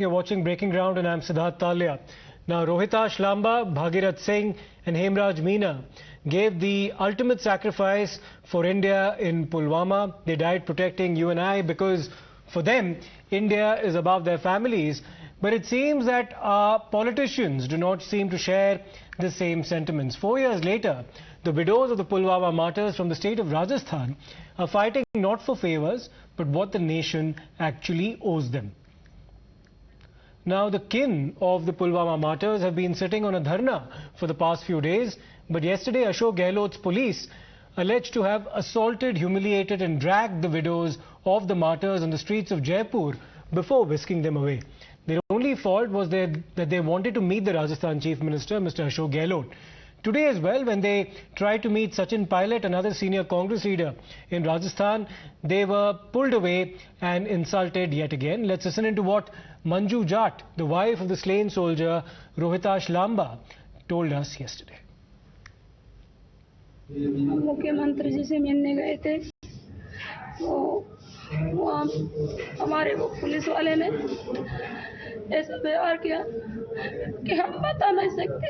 You're watching Breaking Ground and I'm Siddharth Talia. Now, Rohitash Lamba, Bhagirath Singh and Hemraj Meena gave the ultimate sacrifice for India in Pulwama. They died protecting you and I because for them, India is above their families. But it seems that our politicians do not seem to share the same sentiments. 4 years later, the widows of the Pulwama martyrs from the state of Rajasthan are fighting not for favours, but what the nation actually owes them. Now, the kin of the Pulwama martyrs have been sitting on a dharna for the past few days, but yesterday Ashok Gehlot's police alleged to have assaulted, humiliated and dragged the widows of the martyrs on the streets of Jaipur before whisking them away. Their only fault was that they wanted to meet the Rajasthan Chief Minister, Mr. Ashok Gehlot. Today as well, when they tried to meet Sachin Pilot, another senior Congress leader in Rajasthan, they were pulled away and insulted yet again. Let's listen into what Manju Jat, the wife of the slain soldier Rohitash Lamba, told us yesterday. मुख्यमंत्री जी से मिलने गए थे, वो हमारे वो police वाले ने ऐसा व्यवहार किया कि हम बता नहीं सकते।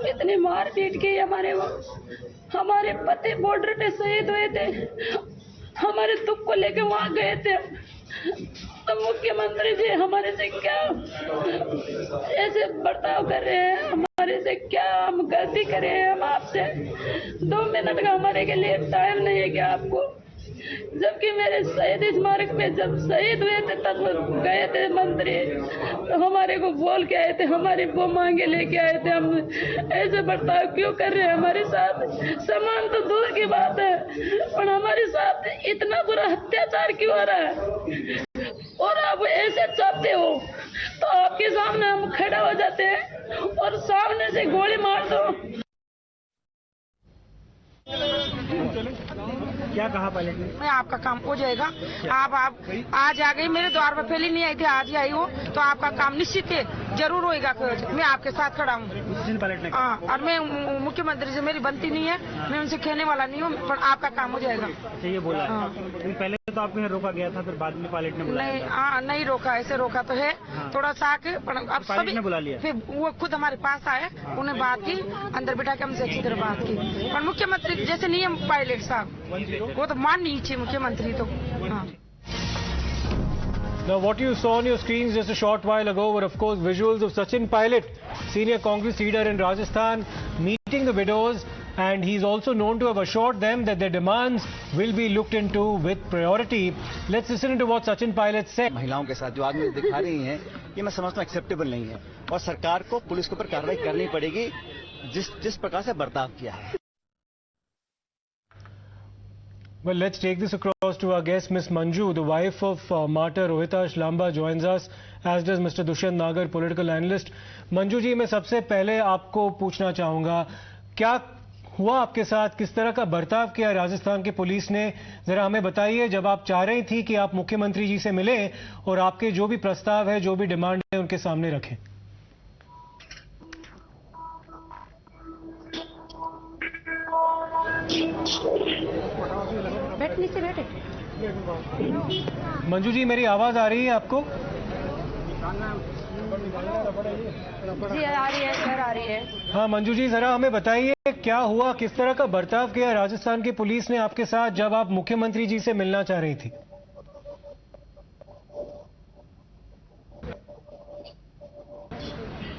इतनी मार पीट की हमारे पति बॉर्डर पे शहीद हुए थे। हमारे दुख को लेके वहाँ गए थे, तो मुख्यमंत्री जी हमारे से क्या ऐसे बर्ताव कर रहे हैं? हमारे से क्या हम गलती करे हैं? हम आपसे 2 मिनट का हमारे के लिए टाइम नहीं है क्या आपको? जबकि मेरे शहीद स्मारक पे जब शहीद हुए थे तब गए थे मंत्री, तो हमारे को बोल के आए थे, हमारी वो मांगे लेके आए थे। हम ऐसे बर्ताव क्यों कर रहे हैं हमारे साथ? सम्मान तो दूर की बात है, पर हमारे साथ इतना बुरा अत्याचार क्यों हो रहा है? और आप ऐसे चाहते हो तो आपके सामने हम खड़ा हो जाते हैं और सामने से गोली मार दो। क्या कहा पहले? मैं आपका काम हो जाएगा। आप आज आ गई, मेरे द्वार पर पहले नहीं आई थी, आज ही आई हो, तो आपका काम निश्चित है, जरूर होएगा। मैं आपके साथ खड़ा हूँ। हाँ, और मैं मुख्यमंत्री से मेरी बनती नहीं है, मैं उनसे कहने वाला नहीं हूँ, पर आपका काम हो जाएगा। ये बोला। हाँ। पहले तो आपको रोका गया था, फिर बाद में पायलट ने बुला लिया। हाँ, नहीं रोका, ऐसे रोका तो है। हाँ। थोड़ा सा अब सभी ने बुला लिया। फिर वो खुद हमारे पास आए। हाँ। उन्हें बात की, अंदर बिठा के हमसे अच्छी तरह बात की। पर मुख्यमंत्री जैसे नियम पायलट साहब वो तो मान नहीं चाहिए मुख्यमंत्री तो। हाँ। Now, what you saw on your screens just a short while ago were, of course, visuals of Sachin Pilot, senior Congress leader in Rajasthan, meeting the widows, and he's also known to have assured them that their demands will be looked into with priority. Let's listen into what Sachin Pilot said. महिलाओं के साथ जो आदमी दिखा रही हैं, ये मैं समझता हूँ एक्सेप्टेबल नहीं है और सरकार को पुलिस के ऊपर कार्रवाई करनी पड़ेगी जिस प्रकार से बर्ताव किया है। Well, let's take this across to our guest, Miss Manju, the wife of martyr Rohitash Lamba, joins us, as does Mr. Dushyant Nagar, political analyst. Manju जी, मैं सबसे पहले आपको पूछना चाहूँगा, क्या हुआ आपके साथ, किस तरह का बर्ताव किया राजस्थान के पुलिस ने? जरा हमें बताइए, जब आप चाह रही थी कि आप मुख्यमंत्री जी से मिलें और आपके जो भी प्रस्ताव है, जो भी डिमांड है, उनके सामने रखें। नीचे बैठे। मंजू जी, मेरी आवाज आ रही है आपको? जी आ रही है सर, आ रही है। हाँ मंजू जी, जरा हमें बताइए क्या हुआ, किस तरह का बर्ताव किया राजस्थान की पुलिस ने आपके साथ जब आप मुख्यमंत्री जी से मिलना चाह रही थी?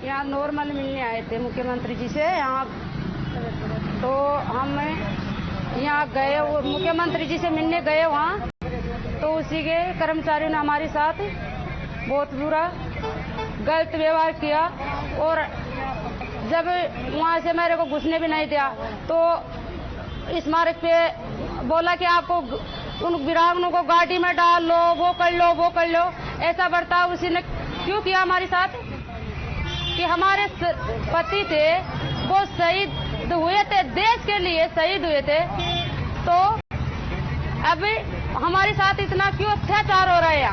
यहाँ नॉर्मल मिलने आए थे मुख्यमंत्री जी से यहाँ, तो हम यहाँ गए, वो मुख्यमंत्री जी से मिलने गए वहाँ, तो उसी के कर्मचारियों ने हमारे साथ बहुत बुरा गलत व्यवहार किया और जब वहाँ से मेरे को घुसने भी नहीं दिया, तो स्मारक पे बोला कि आपको उन वीरांगनों को गाड़ी में डाल लो, वो कर लो। ऐसा बर्ताव उसी ने क्यों किया हमारे साथ कि हमारे पति थे वो शहीद हुए थे, देश के लिए शहीद हुए थे, तो अभी हमारे साथ इतना क्यों अत्याचार हो रहा है?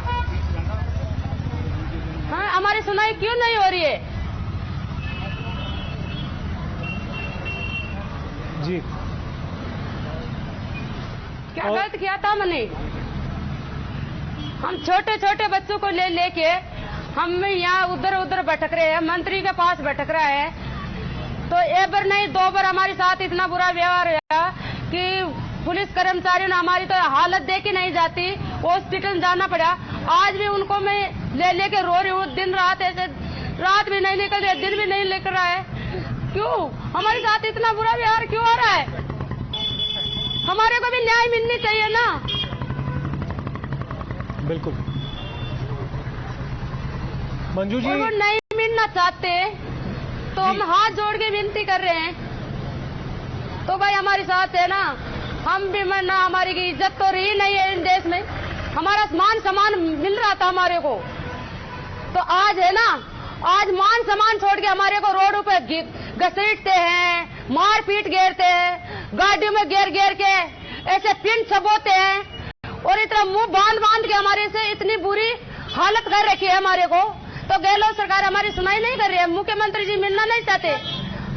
हाँ, हमारी सुनाई क्यों नहीं हो रही है? जी, क्या गलत किया था हमने? हम छोटे छोटे बच्चों को लेके हम यहाँ उधर उधर भटक रहे हैं, मंत्री के पास भटक रहा है। तो एक बार नहीं 2 बार हमारे साथ इतना बुरा व्यवहार हुआ कि पुलिस कर्मचारियों ने हमारी तो हालत देखी नहीं जाती, हॉस्पिटल जाना पड़ा। आज भी उनको मैं लेके रो रही हूँ, दिन रात ऐसे, रात भी नहीं निकल रही, दिन भी नहीं निकल रहा है। क्यों हमारे साथ इतना बुरा व्यवहार क्यों हो रहा है? हमारे को भी न्याय मिलनी चाहिए ना। बिल्कुल मंजू जी, और वो नहीं मिलना चाहते तो हम हाथ जोड़ के विनती कर रहे हैं, तो भाई हमारे साथ है ना। हम भी मरना, हमारी की इज्जत तो रही नहीं है इन देश में, हमारा मान सम्मान मिल रहा था हमारे को, तो आज है ना, आज मान सम्मान छोड़ के हमारे को रोड पे घसीटते हैं, मार पीट घेरते हैं, गाड़ियों में घेर घेर के ऐसे पिन छबोते हैं और इतना मुंह बांध बांध के हमारे से इतनी बुरी हालत कर रखी है हमारे को। तो गहलोत सरकार हमारी सुनाई नहीं कर रही है, मुख्यमंत्री जी मिलना नहीं चाहते,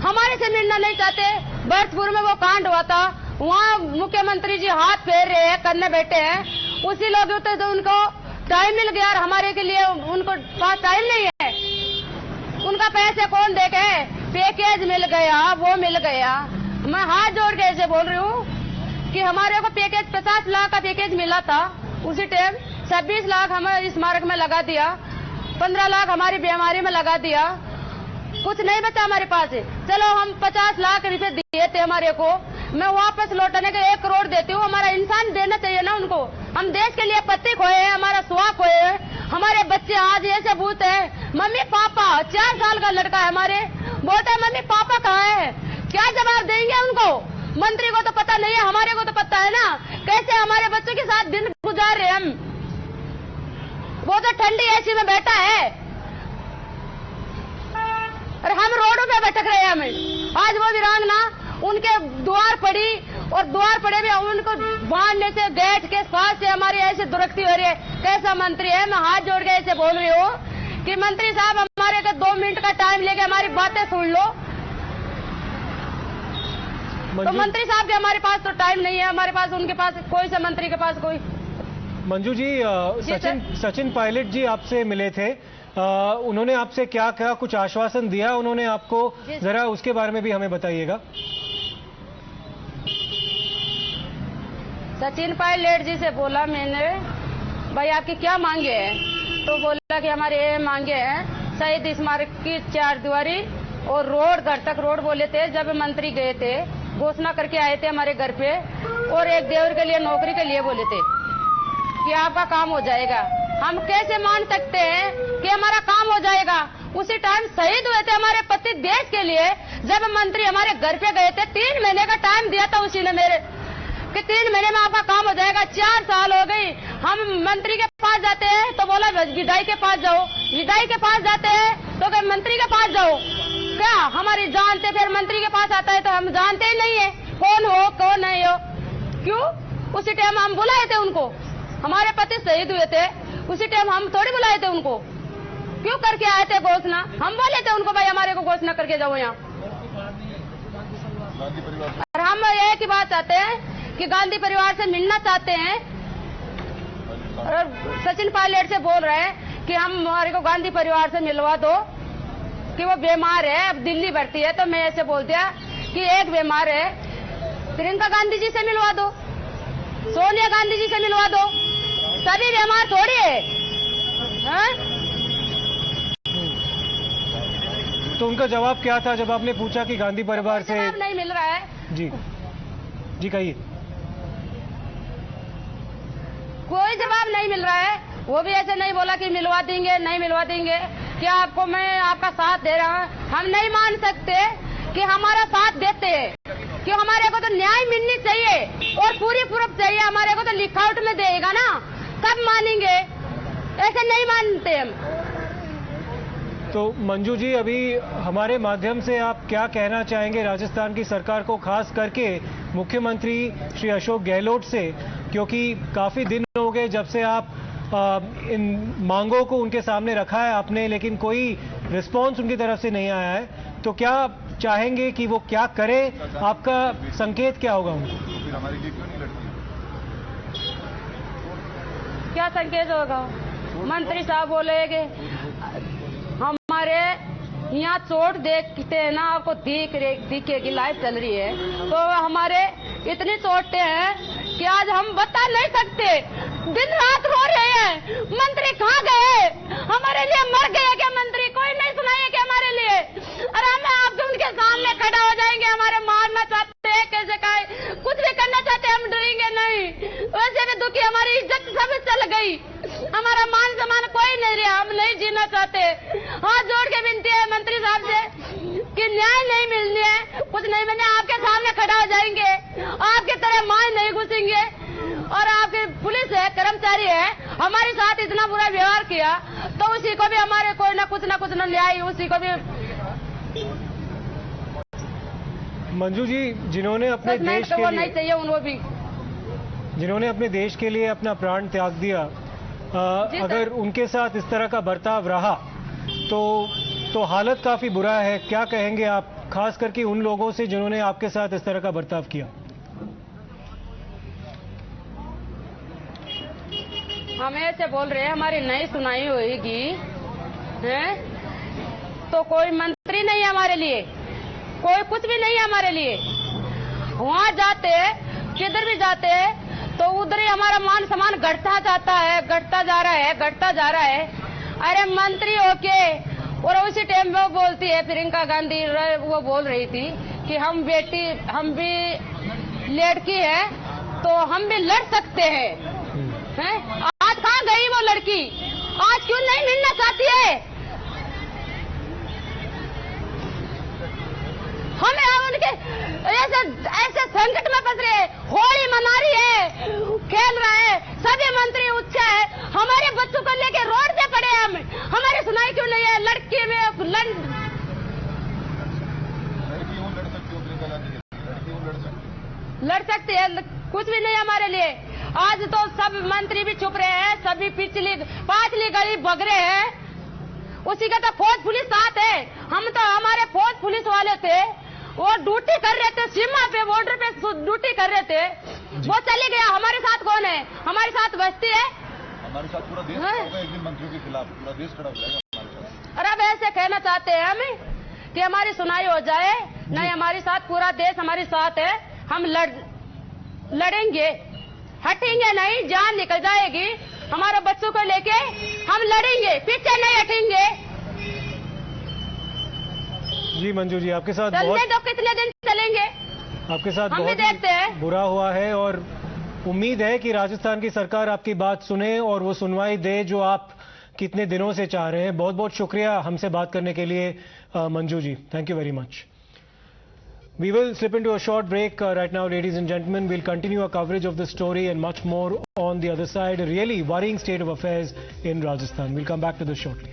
हमारे से मिलना नहीं चाहते। भरतपुर में वो कांड हुआ था, वहाँ मुख्यमंत्री जी हाथ फेर रहे हैं, करने बैठे हैं, उसी लोग तो उनको टाइम मिल गया और हमारे के लिए उनको पास टाइम नहीं है। उनका पैसे कौन देखे? पैकेज मिल गया, वो मिल गया। मैं हाथ जोड़ के ऐसे बोल रही हूँ कि हमारे को पैकेज 50 लाख का पैकेज मिला था, उसी टाइम 26 लाख हमें स्मारक में लगा दिया, 15 लाख हमारी बीमारी में लगा दिया, कुछ नहीं बचा हमारे पास। चलो हम 50 लाख रुपए दिए थे हमारे को, मैं वापस लौटाने के 1 करोड़ देती हूँ। हमारा इंसान देना चाहिए ना उनको। हम देश के लिए पत्ते खोए हैं, हमारा सुहा खोए हैं, हमारे बच्चे आज ऐसे भूत है। मम्मी पापा 4 साल का लड़का है हमारे, बोलते हैं मम्मी पापा कहाँ है? क्या जवाब देंगे उनको? मंत्री को तो पता नहीं है, हमारे को तो पता है ना कैसे हमारे बच्चों के साथ दिन गुजार रहे हम। वो तो ठंडी एसी में बैठा है और हम रोडों पे भटक रहे हैं। हमें आज वो वीरांगना उनके द्वार पड़ी और द्वार पड़े भी उनको बांधने से गेट के पास से हमारी ऐसी दुर्गति हो रही है। कैसा मंत्री है? मैं हाथ जोड़ के ऐसे बोल रही हूँ कि मंत्री साहब हमारे को 2 मिनट का टाइम लेके हमारी बातें सुन लो। तो मंत्री साहब के हमारे पास तो टाइम नहीं है, हमारे पास उनके पास कोई से मंत्री के पास कोई। मंजू जी, सचिन पायलट जी आपसे मिले थे, उन्होंने आपसे क्या क्या कुछ आश्वासन दिया उन्होंने आपको, जरा उसके बारे में भी हमें बताइएगा। सचिन पायलट जी से बोला मैंने, भाई आपकी क्या मांगे हैं? तो बोला कि हमारे ये मांगे हैं शहीद स्मारक की 4 दीवारी और रोड, घर तक रोड बोले थे। जब मंत्री गए थे घोषणा करके आए थे हमारे घर पे, और एक देवर के लिए नौकरी के लिए बोले थे कि आपका काम हो जाएगा। हम कैसे मान सकते हैं कि हमारा काम हो जाएगा? उसी टाइम शहीद हुए थे हमारे पति देश के लिए। जब मंत्री हमारे घर पे गए थे 3 महीने का टाइम दिया था उसी ने मेरे कि 3 महीने में आपका काम हो जाएगा। 4 साल हो गई, हम मंत्री के पास जाते हैं तो बोला विधायक के पास जाओ, विधायक के पास जाते हैं तो कहीं मंत्री के पास जाओ। क्या हमारी जानते? फिर मंत्री के पास आता है तो हम जानते ही नहीं है कौन हो कौन नहीं हो। क्यों? उसी टाइम हम बुलाए थे उनको, हमारे पति शहीद हुए थे उसी टाइम हम थोड़ी बुलाए थे उनको। क्यों करके आए थे घोषणा? हम बोले थे उनको भाई हमारे को घोषणा करके जाओ यहाँ। और हम एक ही बात चाहते हैं कि गांधी परिवार से मिलना चाहते हैं। और सचिन पायलट से बोल रहे हैं कि हम हमारे को गांधी परिवार से मिलवा दो कि वो बीमार है, अब दिल्ली भर्ती है। तो मैं ऐसे बोल दिया कि एक बीमार है, प्रियंका गांधी जी से मिलवा दो, सोनिया गांधी जी से मिलवा दो, सभी बीमार थोड़ी है, हाँ? तो उनका जवाब क्या था जब आपने पूछा कि गांधी परिवार से नहीं मिल रहा है? जी कहिए। कोई जवाब नहीं मिल रहा है। वो भी ऐसे नहीं बोला कि मिलवा देंगे, नहीं मिलवा देंगे, कि आपको मैं आपका साथ दे रहा हूँ। हम नहीं मान सकते कि हमारा साथ देते हैं, कि हमारे को तो न्याय मिलनी चाहिए और पूरी प्रूफ चाहिए। हमारे को तो लिखावट में देगा ना, कब मानेंगे? ऐसे नहीं मानते हम। तो मंजू जी, अभी हमारे माध्यम से आप क्या कहना चाहेंगे राजस्थान की सरकार को, खास करके मुख्यमंत्री श्री अशोक गहलोत से, क्योंकि काफी दिन हो गए जब से आप इन मांगों को उनके सामने रखा है आपने, लेकिन कोई रिस्पांस उनकी तरफ से नहीं आया है। तो क्या चाहेंगे कि वो क्या करे? आपका संकेत क्या होगा उनको? क्या संकेत होगा? मंत्री साहब बोले कि यहाँ चोट देखते हैं ना, आपको दिखेगी लाइव चल रही है, तो हमारे इतनी चोटें हैं कि आज हम बता नहीं सकते। दिन रात रो रहे हैं, मंत्री कहाँ गए, हमारे लिए मर गए क्या मंत्री, कोई नहीं सुनाइए क्या हमारे लिए। और हम आपके उनके सामने खड़ा हो जाएंगे, हमारे मारना चाहते हैं, कैसे कहे कुछ भी करना चाहते हैं, हम डरेंगे नहीं। वैसे भी दुखी, हमारी इज्जत सब चल गई, हमारा मान सम्मान कोई नहीं रहा, हम नहीं जीना चाहते। हाथ जोड़ के विनती है मंत्री साहब से कि न्याय नहीं मिलनी है, कुछ नहीं मिलने, आपके सामने खड़ा हो जाएंगे, आपके तरह मान नहीं घुसेंगे। और आपके पुलिस है, कर्मचारी है, हमारे साथ इतना बुरा व्यवहार किया, तो उसी को भी हमारे कोई ना कुछ ना न्याय, उसी को भी। मंजू जी, जिन्होंने अपने देश तो के वो लिए नहीं चाहिए उनको भी, जिन्होंने अपने देश के लिए अपना प्राण त्याग दिया, अगर उनके साथ इस तरह का बर्ताव रहा तो हालत काफी बुरा है। क्या कहेंगे आप, खास करके उन लोगों से जिन्होंने आपके साथ इस तरह का बर्ताव किया? हम ऐसे बोल रहे हैं, हमारी नहीं सुनाई होगी हैं, तो कोई मंत्री नहीं है हमारे लिए, कोई कुछ भी नहीं है हमारे लिए। वहां जाते किधर भी जाते तो उधर ही हमारा मान सम्मान घटता जाता है, घटता जा रहा है। अरे मंत्री होके, और उसी टाइम वो बोलती है प्रियंका गांधी, वो बोल रही थी कि हम भी लड़की है तो हम भी लड़ सकते हैं। आज कहाँ गई वो लड़की, आज क्यों नहीं मिलना चाहती है? हमें उनके ऐसे संकट में फंस रहे, होली मना रही है, खेल रहा है, सभी मंत्री उच्च है, हमारे बच्चों को लेके रोड पे पड़े हम, हमारी सुनाई क्यों नहीं है? लड़की में लड़ सकते हैं, कुछ भी नहीं हमारे लिए। आज तो सब मंत्री भी चुप रहे हैं, सभी पांचली गली भग रहे हैं, उसी का तो फौज पुलिस साथ है। हम तो हमारे फौज पुलिस वाले थे, वो ड्यूटी कर रहे थे, सीमा पे बॉर्डर पे ड्यूटी कर रहे थे, वो चले गया। हमारे साथ कौन है? हमारे साथ बस्ती है, हमारे साथ पूरा देश खड़ा होगा, एक दिन मंत्रियों के खिलाफ पूरा देश खड़ा हो जाएगा हमारे साथ। और अब ऐसे कहना चाहते हैं हम कि हमारी सुनाई हो जाए, नहीं हमारे साथ पूरा देश हमारे साथ है, हम लड़ेंगे, हटेंगे नहीं, जान निकल जाएगी हमारे बच्चों को लेके, हम लड़ेंगे, पीछे नहीं हटेंगे। जी मंजू जी, आपके साथ चलने तो कितने दिन चलेंगे, आपके साथ हम भी बहुत देखते हैं। बुरा हुआ है, और उम्मीद है कि राजस्थान की सरकार आपकी बात सुने और वो सुनवाई दे जो आप कितने दिनों से चाह रहे हैं। बहुत बहुत शुक्रिया हमसे बात करने के लिए Manju ji, thank you very much. We will slip into a short break right now, ladies and gentlemen. We'll continue our coverage of this story and much more on the other side. A really worrying state of affairs in Rajasthan. We'll come back to this shortly.